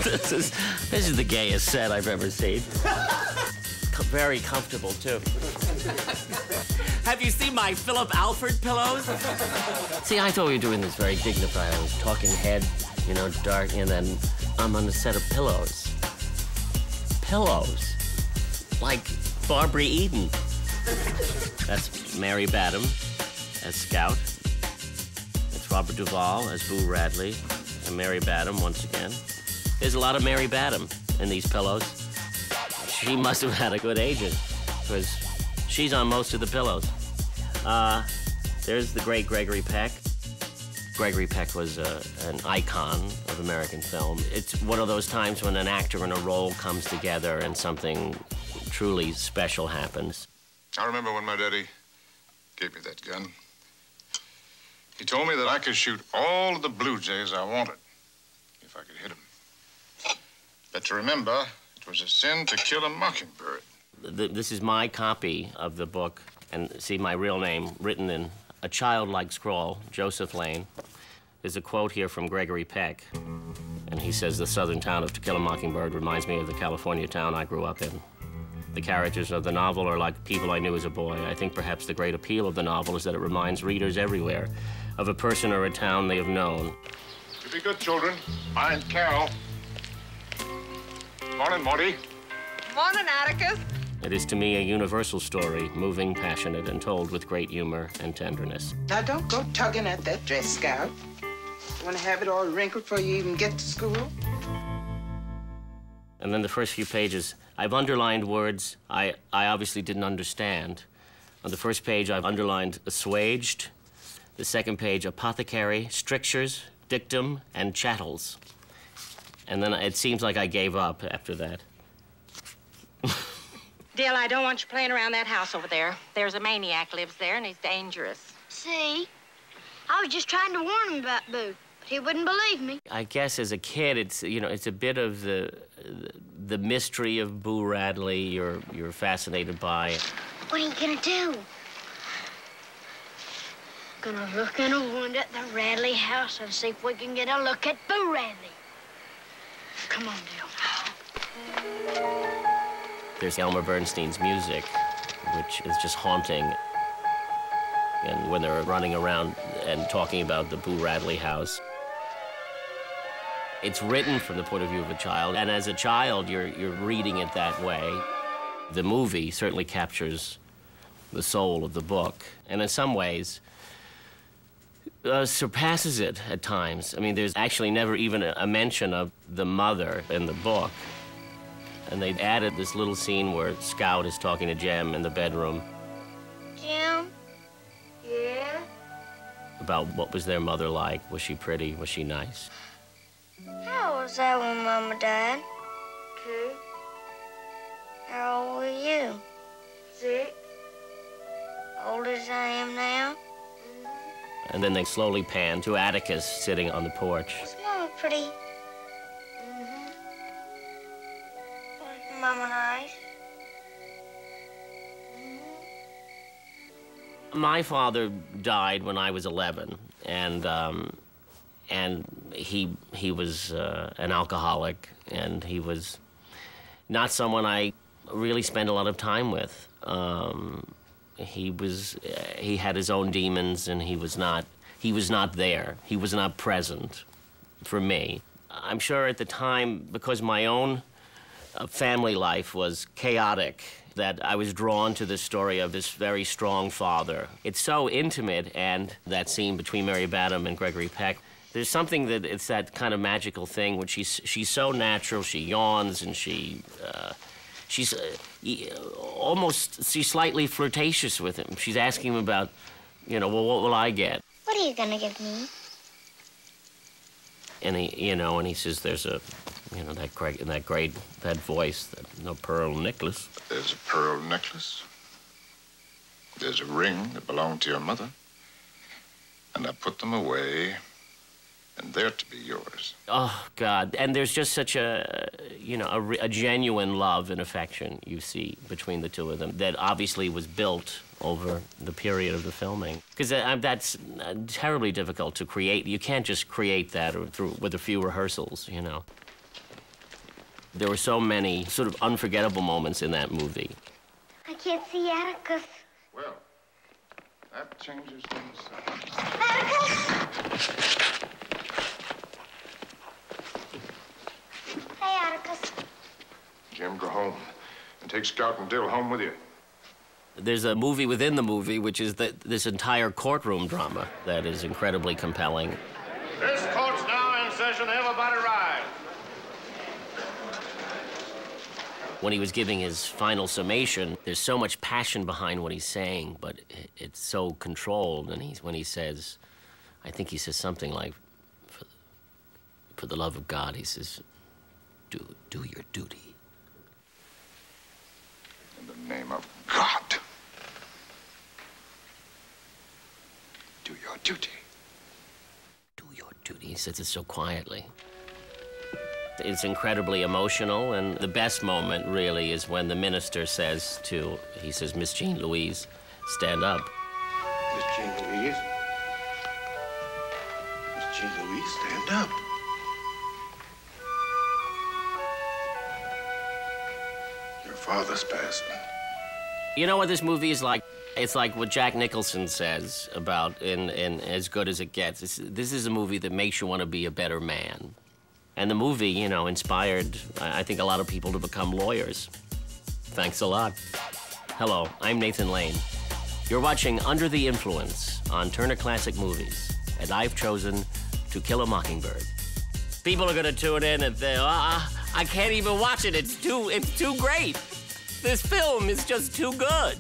This is the gayest set I've ever seen. Very comfortable, too. Have you seen my Philip Alford pillows? See, I thought we were doing this very dignified. I was talking head, you know, dark, and then I'm on a set of pillows. Pillows. Like Barbara Eden. That's Mary Badham as Scout. It's Robert Duvall as Boo Radley. And Mary Badham, once again. There's a lot of Mary Badham in these pillows. She must have had a good agent, because she's on most of the pillows. There's the great Gregory Peck. Gregory Peck was an icon of American film. It's one of those times when an actor and a role comes together and something truly special happens. I remember when my daddy gave me that gun. He told me that I could shoot all of the blue jays I wanted, if I could hit them. But to remember, it was a sin to kill a mockingbird. This is my copy of the book, and see my real name written in a childlike scrawl, Joseph Lane. There's a quote here from Gregory Peck, and he says, "The southern town of To Kill a Mockingbird reminds me of the California town I grew up in. The characters of the novel are like people I knew as a boy. I think perhaps the great appeal of the novel is that it reminds readers everywhere of a person or a town they have known." You be good, children. Mind Carol. Morning, Morty. Morning, Atticus. It is to me a universal story, moving, passionate, and told with great humor and tenderness. Now, don't go tugging at that dress, Scout. You want to have it all wrinkled before you even get to school? And then the first few pages, I've underlined words I obviously didn't understand. On the first page, I've underlined assuaged. The second page, apothecary, strictures, dictum, and chattels. And then it seems like I gave up after that. Dale, I don't want you playing around that house over there. There's a maniac lives there, and he's dangerous. See? I was just trying to warn him about Boo, but he wouldn't believe me. I guess as a kid, it's, you know, it's a bit of the mystery of Boo Radley you're fascinated by. What are you gonna do? Gonna look in a window at the Radley house and see if we can get a look at Boo Radley. Come on, Dale. There's Elmer Bernstein's music, which is just haunting. And when they're running around and talking about the Boo Radley house, it's written from the point of view of a child, and as a child, you're reading it that way. The movie certainly captures the soul of the book, and in some ways, surpasses it at times. I mean, there's actually never even a mention of the mother in the book. And they added this little scene where Scout is talking to Jem in the bedroom. Jim? Yeah? About what was their mother like. Was she pretty? Was she nice? How was that when Mama died? 2. How old were you? 6. Old as I am now? And then they slowly pan to Atticus sitting on the porch. Was Mama pretty? Mama nice? My father died when I was 11, and he was an alcoholic, and he was not someone I really spent a lot of time with. He had his own demons, and he was not there. He was not present for me. I'm sure at the time, because my own family life was chaotic, that I was drawn to the story of this very strong father. It's so intimate, and that scene between Mary Badham and Gregory Peck, there's something that it's that kind of magical thing when she's so natural. She yawns, and she's slightly flirtatious with him. She's asking him about, you know, well, what will I get? What are you gonna give me? And he says there's a, you know, that voice, no pearl necklace. There's a pearl necklace. There's a ring that belonged to your mother. And I put them away, and they're to be yours. Oh, God. And there's just such a genuine love and affection you see between the two of them that obviously was built over the period of the filming. Because that's terribly difficult to create. You can't just create that with a few rehearsals, you know. There were so many sort of unforgettable moments in that movie. I can't see Atticus. Well, that changes things. Atticus! Hey, Atticus. Jim, go home and take Scout and Dill home with you. There's a movie within the movie, which is this entire courtroom drama that is incredibly compelling. This court's now in session. Everybody rise. When he was giving his final summation, there's so much passion behind what he's saying, but it's so controlled. And when he says, I think he says something like, for the love of God, he says, do your duty. In the name of God. Do your duty. Do your duty. He says it so quietly. It's incredibly emotional, and the best moment, really, is when the minister says he says, Miss Jean Louise, stand up. Miss Jean Louise? Miss Jean Louise, stand up. Your father's passing. You know what this movie is like? It's like what Jack Nicholson says about in As Good as It Gets. This is a movie that makes you want to be a better man. And the movie, you know, inspired, I think, a lot of people to become lawyers. Thanks a lot. Hello, I'm Nathan Lane. You're watching Under the Influence on Turner Classic Movies, and I've chosen To Kill a Mockingbird. People are gonna tune in and say, I can't even watch it. It's too great. This film is just too good.